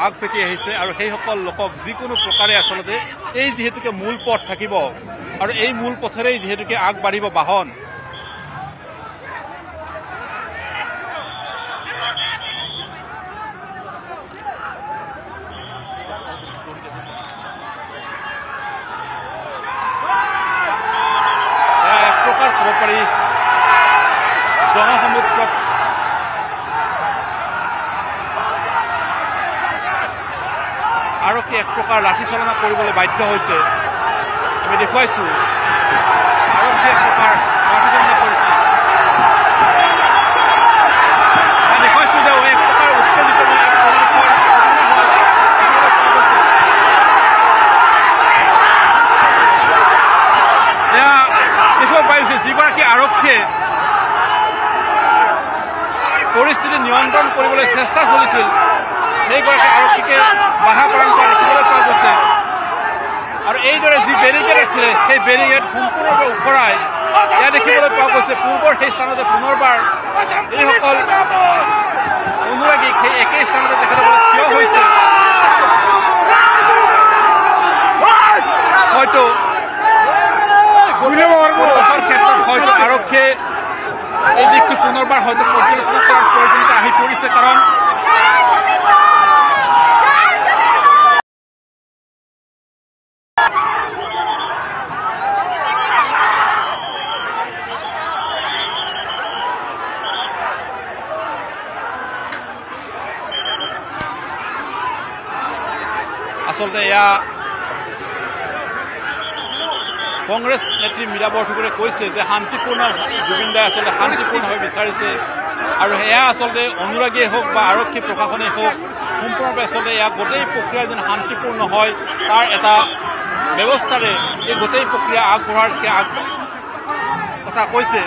আগপেটি আহিছে আৰু সেইসকল লোকক যিকোনো প্ৰকাৰে আচলতে এই যিহেতুকে মূল পথ থাকিব আৰু এই মূল পথেৰেই যিহেতুকে আগবাঢ়িব বাহন এক প্ৰকাৰ ক'ব পাৰি জনসমুদ্ৰক আৰক্ষী এক প্ৰকাৰ লাঠিচালনা কৰিবলৈ বাধ্য হৈছে আমি দেখুৱাইছোঁ আৰক্ষী এক প্ৰকাৰ লাঠিচালনা কৰিছে দেখুৱাইছোঁ যে এক প্ৰকাৰ উত্তেজিত এয়া দেখিব পাৰিছে যিগৰাকী আৰক্ষীয়ে পৰিস্থিতি নিয়ন্ত্ৰণ কৰিবলৈ চেষ্টা চলিছিল সেইগৰাকী আৰক্ষীকে বাধা প্ৰদান কৰা দেখিবলৈ পোৱা গৈছে আৰু এইদৰে যি বেৰিকেড আছিলে সেই বেৰিকেড সম্পূৰ্ণৰূপে ওপৰাই এয়া দেখিবলৈ পোৱা গৈছে পূৰ্বৰ সেই স্থানতে পুনৰবাৰ এইসকল অনুৰাগীক সেই একেই স্থানতে তেখেতসকলে থিয় হৈছে হয়তো ক্ষেত্ৰত হয়তো আৰক্ষীয়ে এই দিশটো পুনৰবাৰ হয়তো পৰ্যালোচনা কৰাৰ প্ৰয়োজনীয়তা আহি পৰিছে কাৰণ আচলতে এয়া কংগ্ৰেছ নেত্ৰী মীৰা বৰঠাকুৰে কৈছে যে শান্তিপূৰ্ণ জুবিন দাই আচলতে শান্তিপূৰ্ণভাৱে বিচাৰিছে আৰু এয়া আচলতে অনুৰাগীয়ে হওক বা আৰক্ষী প্ৰশাসনেই হওক সম্পূৰ্ণভাৱে আচলতে এয়া গোটেই প্ৰক্ৰিয়া যেন শান্তিপূৰ্ণ হয় তাৰ এটা ব্যৱস্থাৰে এই গোটেই প্ৰক্ৰিয়া আগবঢ়াৰ কথা কৈছে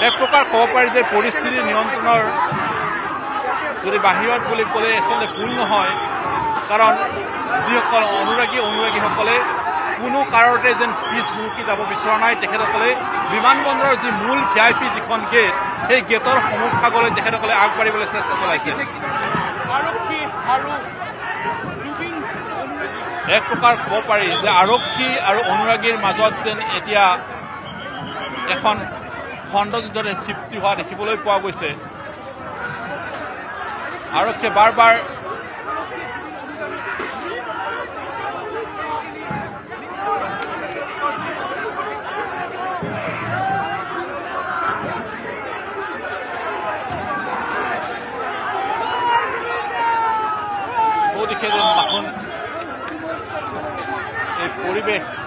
এক প্ৰকাৰ ক'ব পাৰি যে পৰিস্থিতি নিয়ন্ত্ৰণৰ যদি বাহিৰত বুলি ক'লে আচলতে ভুল নহয় কাৰণ যিসকল অনুৰাগীসকলে কোনো কাৰণতে যেন পিছ মুৰুকি যাব বিচৰা নাই তেখেতসকলে বিমানবন্দৰৰ যি মূল VIP যিখন গেট সেই গেটৰ সন্মুখভাগলৈ তেখেতসকলে আগবাঢ়িবলৈ চেষ্টা চলাইছে এক প্ৰকাৰ ক'ব পাৰি যে আৰক্ষী আৰু অনুৰাগীৰ মাজত যেন এতিয়া এখন খণ্ডযুদ্ধৰ সৃষ্টি হোৱা দেখিবলৈ পোৱা গৈছে আৰক্ষীয়ে বাৰ বাৰ বহুদিশে যেন মাথোন এই পৰিৱেশ